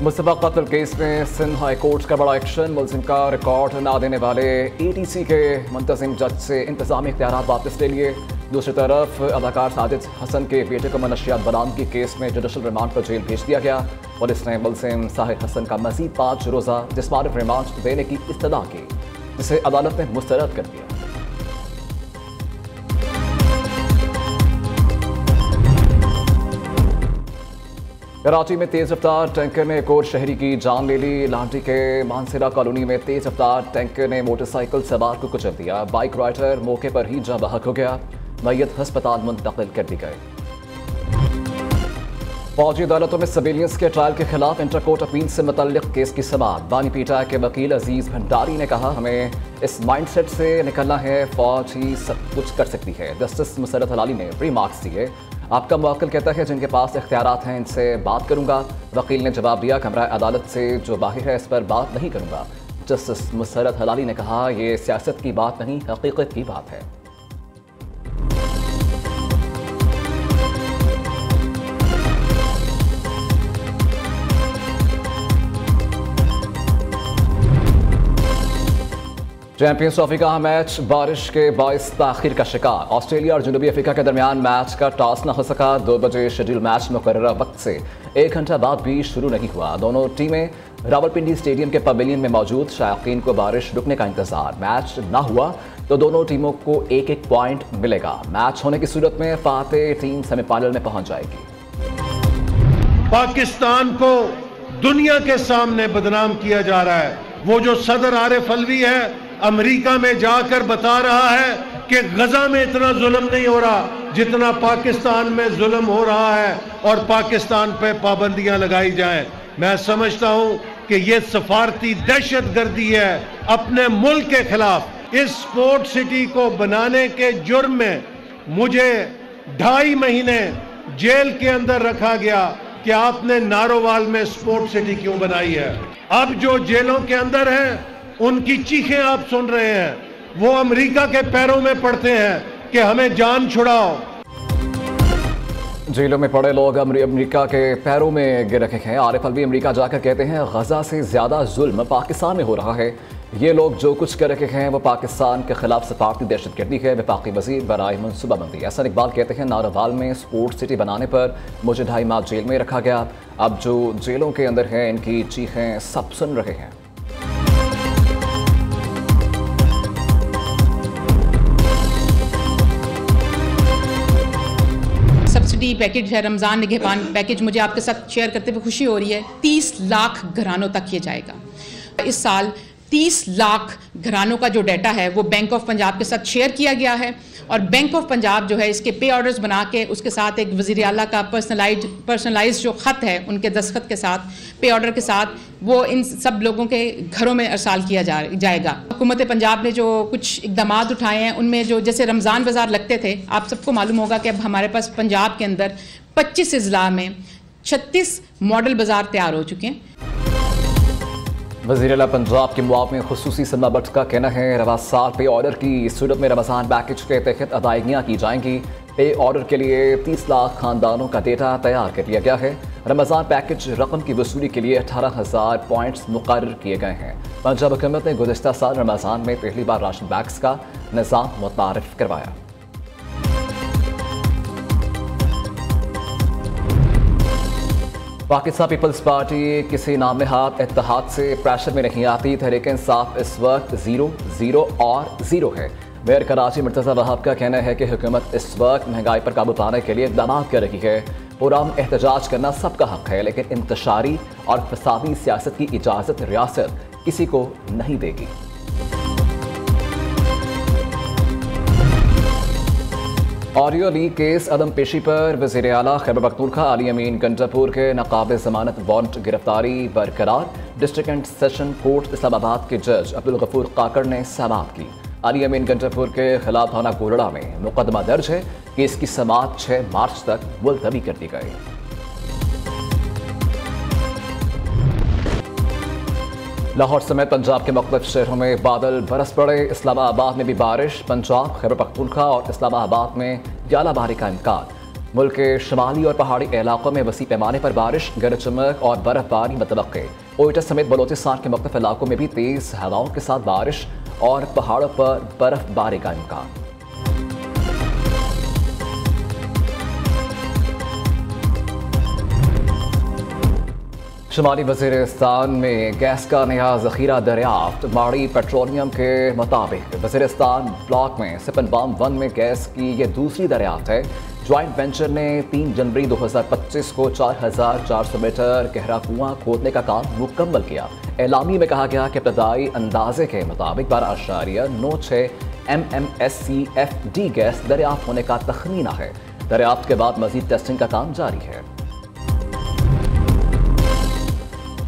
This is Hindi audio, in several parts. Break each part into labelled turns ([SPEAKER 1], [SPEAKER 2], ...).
[SPEAKER 1] मुस्तफा कत्ल केस में सिंध हाई कोर्ट का बड़ा एक्शन। मुलजिम का रिकॉर्ड ना देने वाले ATC के मुंतजिम जज से इंतजामी इख्तियारात वापस ले लिए। दूसरी तरफ अदाकार साजिद हसन के बेटे को मनशियात बरामदगी केस में जुडिशल रिमांड पर जेल भेज दिया गया। पुलिस ने मुलजिम साहिर हसन का मजीद 5 रोज़ा जिस्मानी रिमांड देने की इस्तदा की, जिसे अदालत ने मुस्तरद कर दिया। कराची में तेज रफ्तार टैंकर ने एक और शहरी की जान ले ली। लाहौटी के मानसरा कॉलोनी में तेज रफ्तार टैंकर ने मोटरसाइकिल सवार को कुचल दिया। बाइक राइडर मौके पर ही जाँ बहक हो गया। मैयत अस्पताल मुंतकिल कर दी गई। फौजी अदालतों में सिविलियंस के ट्रायल के खिलाफ इंटरकोर्ट अपील से मुतल्लिक केस की समाअत। बानी पीटा के वकील अजीज भंडारी ने कहा, हमें इस माइंडसेट से निकलना है, फौज ही सब कुछ कर सकती है। जस्टिस मुसरत हलाली ने प्री मार्क्स दिए। आपका मुवक्किल कहता है जिनके पास इख्तियारात हैं इनसे बात करूंगा। वकील ने जवाब दिया, कमरा अदालत से जो बाहर है इस पर बात नहीं करूंगा। जस्टिस मुसरत हलाली ने कहा, यह सियासत की बात नहीं, हकीकत की बात है। चैंपियंस ट्रॉफी का मैच बारिश के बाइस ताखिर का शिकार। ऑस्ट्रेलिया और जनूबी अफ्रीका के दरमियान मैच का टॉस न हो सका। 2 बजे शेड्यूल मैच मुकर्रर वक्त से 1 घंटा बाद भी शुरू नहीं हुआ। दोनों टीमें रावलपिंडी स्टेडियम के पवेलियन में मौजूद। शायकीन को बारिश रुकने का इंतजार। मैच न हुआ तो दोनों टीमों को 1-1 पॉइंट मिलेगा। मैच होने की सूरत में फातेह टीम सेमीफाइनल में पहुंच जाएगी।
[SPEAKER 2] पाकिस्तान को दुनिया के सामने बदनाम किया जा रहा है। वो जो सदर आरिफ अलवी है, अमेरिका में जाकर बता रहा है कि गजा में इतना जुल्म नहीं हो रहा जितना पाकिस्तान में जुल्म हो रहा है और पाकिस्तान पे पाबंदियां लगाई जाएं। मैं समझता हूं कि ये सफारती दहशतगर्दी है अपने मुल्क के खिलाफ। इस स्पोर्ट सिटी को बनाने के जुर्म में मुझे 2.5 महीने जेल के अंदर रखा गया कि आपने नारोवाल में स्पोर्ट सिटी क्यों बनाई है। अब जो जेलों के अंदर हैं उनकी चीखें आप सुन रहे हैं। वो अमेरिका के पैरों में पड़ते हैं कि हमें जान छुड़ाओ।
[SPEAKER 1] जेलों में पड़े लोग अमेरिका के पैरों में गिर रखे हैं। आरिफ अलवी अमेरिका जाकर कहते हैं, गजा से ज्यादा जुल्म पाकिस्तान में हो रहा है। ये लोग जो कुछ कर रखे हैं वो पाकिस्तान के खिलाफ सफारती दहशतगर्दी है। वफाकी वज़ीर बराए मनसूबाबंदी एहसन इकबाल कहते हैं, नारोवाल में स्पोर्ट सिटी बनाने पर मुझे 2.5 माह जेल में रखा गया। अब जो जेलों के अंदर हैं इनकी चीखें सब सुन रहे हैं।
[SPEAKER 3] सब्सिडी पैकेज है, रमज़ान निगहबान पैकेज, मुझे आपके साथ शेयर करते हुए खुशी हो रही है। 30 लाख घरानों तक ये जाएगा। इस साल 30 लाख घरानों का जो डाटा है वो बैंक ऑफ पंजाब के साथ शेयर किया गया है और बैंक ऑफ पंजाब जो है इसके पे ऑर्डर्स बना के उसके साथ एक वज़ीर आला का पर्सनलाइज जो ख़त है उनके दस्तखत के साथ, पे ऑर्डर के साथ, वो इन सब लोगों के घरों में अरसाल किया जाएगा। हुकूमत पंजाब ने जो कुछ इकदाम उठाए हैं उनमें जो जैसे रमज़ान बाज़ार लगते थे, आप सबको मालूम होगा कि अब हमारे पास पंजाब के अंदर 25 अज़ला में 36 मॉडल बाज़ार तैयार हो चुके हैं।
[SPEAKER 1] वज़ीर आला पंजाब के मुआविन खुसूसी सलमा भट्ट का कहना है, रवा साल पे ऑर्डर की सूरत में रमज़ान पैकेज के तहत अदायगियाँ की जाएंगी। पे ऑर्डर के लिए 30 लाख खानदानों का डेटा तैयार कर लिया गया है। रमज़ान पैकेज रकम की वसूली के लिए 18,000 पॉइंट्स मुकर्रर किए गए हैं। पंजाब हुकूमत ने गुज़िश्ता साल रमज़ान में पहली बार राशन बैग्स का निज़ाम मुतारिफ करवाया। पाकिस्तान पीपल्स पार्टी किसी नाम नहाद इत्तेहाद से प्रेशर में नहीं आती। तहरीक इंसाफ इस वक्त 0 और 0 है। मेयर कराची मुर्तज़ा वहाब का कहना है कि हुकूमत इस वक्त महंगाई पर काबू पाने के लिए इक़दाम कर रही है। पुरअमन एहतजाज करना सबका हक है, लेकिन इंतशारी और फसादी सियासत की इजाज़त रियासत किसी को नहीं देगी। ऑडियो लीक केस अदम पेशी पर वज़ीर आला खैबर पख्तूनख्वा अली अमीन गंडापुर के नाकाबिल ज़मानत वारंट गिरफ्तारी बरकरार। District and session court Islamabad के जज अब्दुल गफूर काकड़ ने समाअत की। अली अमीन गंडापुर के खिलाफ थाना गोलड़ा में मुकदमा दर्ज है। केस की समाअत 6 मार्च तक मुलतवी कर दी गई। लाहौर समेत पंजाब के मुख्तलिफ शहरों में बादल बरस पड़े। इस्लामाबाद में भी बारिश। पंजाब, खैबर पख्तूनख्वा और इस्लामाबाद में यालाबारी का इम्कान। मुल्क के शुमाली और पहाड़ी इलाकों में वसी पैमाने पर बारिश, गरज चमक और बर्फबारी मुतवक्के। कोयटा समेत बलोचिस्तान के मुख्तलिफ इलाकों में भी तेज़ हवाओं के साथ बारिश और पहाड़ों पर बर्फबारी का इम्कान। शुमाली वज़ीरिस्तान में गैस का नया ज़ख़ीरा दरियाफ्त। माड़ी पेट्रोलियम के मुताबिक वज़ीरिस्तान ब्लॉक में सिपन-बाम 1 में गैस की यह दूसरी दरियाफ्त है। ज्वाइंट वेंचर ने 3 जनवरी 2025 को 4400 मीटर गहरा कुआं खोदने का काम मुकम्मल किया। एलामी में कहा गया कि इब्तदाई अंदाजे के मुताबिक 12.96 MMSCFD गैस दरियाफ्त होने का तखमीना है। दरियाफ्त के बाद मजीद टेस्टिंग का काम जारी है।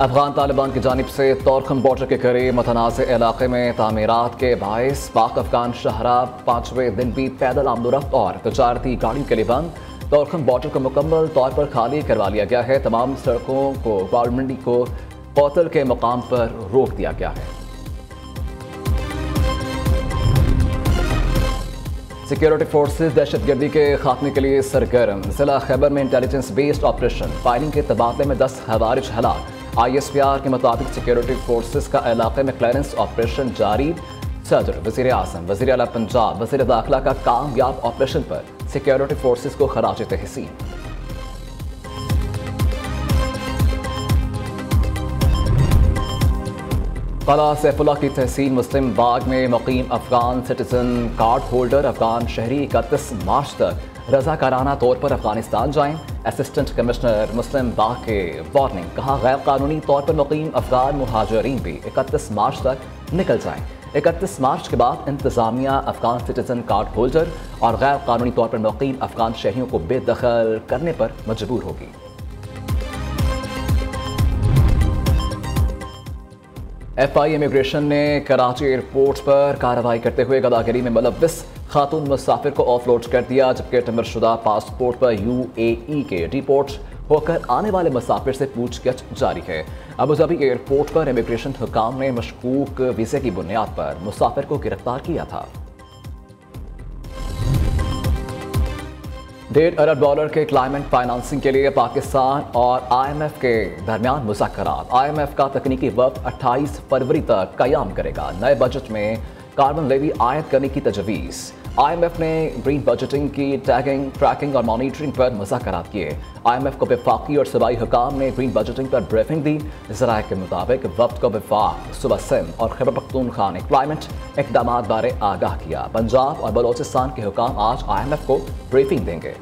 [SPEAKER 1] अफगान तालिबान की जानिब से तोरखम बॉर्डर के करीब मुतनाज़ इलाके में तामीरात के बायस पाक अफगान शहरा 5वें दिन भी पैदल आमदोरफ्त और तजारती गाड़ियों के लिए बंद। तोरखम बॉर्डर को मुकम्मल तौर पर खाली करवा लिया गया है। तमाम सड़कों को पार्लियामेंट को कौतल के मुकाम पर रोक दिया गया है। सिक्योरिटी फोर्सेज दहशतगर्दी के खात्मे के लिए सरगर्म। जिला खैबर में इंटेलिजेंस बेस्ड ऑपरेशन। फायरिंग के तबादले में 10 खवारिज हलाक। ISPR के मुताबिक सिक्योरिटी फोर्सेस का इलाके में क्लियरेंस ऑपरेशन जारी। सदर, वज़ीर आज़म, वज़ीर आला पंजाब, वज़ीर दाखिला का कामयाब ऑपरेशन पर सिक्योरिटी फोर्सेस को खराज तहसीन। कला सैफुल्लाह की तहसील मुस्लिम बाग में मुकीम Afghan citizen card holder Afghan शहरी 31 मार्च तक रज़ाकाराना तौर पर अफगानिस्तान जाएं। असिस्टेंट कमिश्नर मुस्लिम बाग के वार्निंग। कहा गैर कानूनी तौर पर मुकीम अफगान मुहाजिरीन भी 31 मार्च तक निकल जाएं। 31 मार्च के बाद इंतजामिया अफगान सिटीजन कार्ड होल्डर और गैर कानूनी तौर पर मुकीम अफगान शहरियों को बेदखल करने पर मजबूर होगी। FI इमिग्रेशन ने कराची एयरपोर्ट पर कार्रवाई करते हुए गदागिरी में मुलव्विस खातून मुसाफिर को ऑफलोड कर दिया, जबकि तमरशुदा पासपोर्ट पर UAE के डिपोर्ट होकर आने वाले मुसाफिर से पूछगछ जारी है। अबूधाबी एयरपोर्ट पर इमिग्रेशन हुकाम ने मशकूक वीज़े की बुनियाद पर मुसाफिर को गिरफ्तार किया था। $1.5 अरब के क्लाइमेट फाइनेंसिंग के लिए पाकिस्तान और IMF के दरमियान मुज़ाकरात। IMF का तकनीकी वफ़द 28 फरवरी तक क़याम करेगा। नए बजट में कार्बन लेवी आयद करने की तजवीज़। IMF ने ग्रीन बजटिंग की टैगिंग, ट्रैकिंग और मॉनिटरिंग पर मुज़ाकरात किए। IMF को वफाकी और सूबाई हुकाम ने ग्रीन बजटिंग पर ब्रीफिंग दी। ज़राए के मुताबिक वफ़द को वफाक, सूबा सिंध और खैबर पख्तूनख्वा ने क्लाइमेट इक़दामात बारे आगाह किया। पंजाब और बलोचिस्तान के हुकाम आज IMF को ब्रीफिंग देंगे।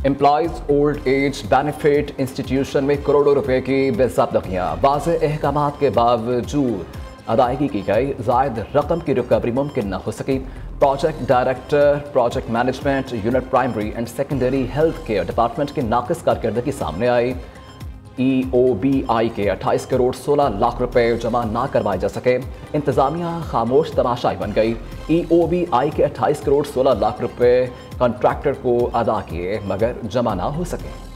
[SPEAKER 1] Employees old age benefit institution में करोड़ों रुपए की बेज़ाब्तगियाँ। वाज़े अहकामात के बावजूद अदायगी की गई। ज़ायद रकम की रिकवरी मुमकिन न हो सकी। Project director, project management unit, primary and secondary health care department की नाक़िस कारकर्दगी सामने आई। EOBI के 28 करोड़ 16 लाख रुपए जमा ना करवाए जा सके। इंतजामिया खामोश तमाशाई बन गई। EOBI के 28 करोड़ 16 लाख रुपए कॉन्ट्रैक्टर को अदा किए मगर जमा ना हो सके।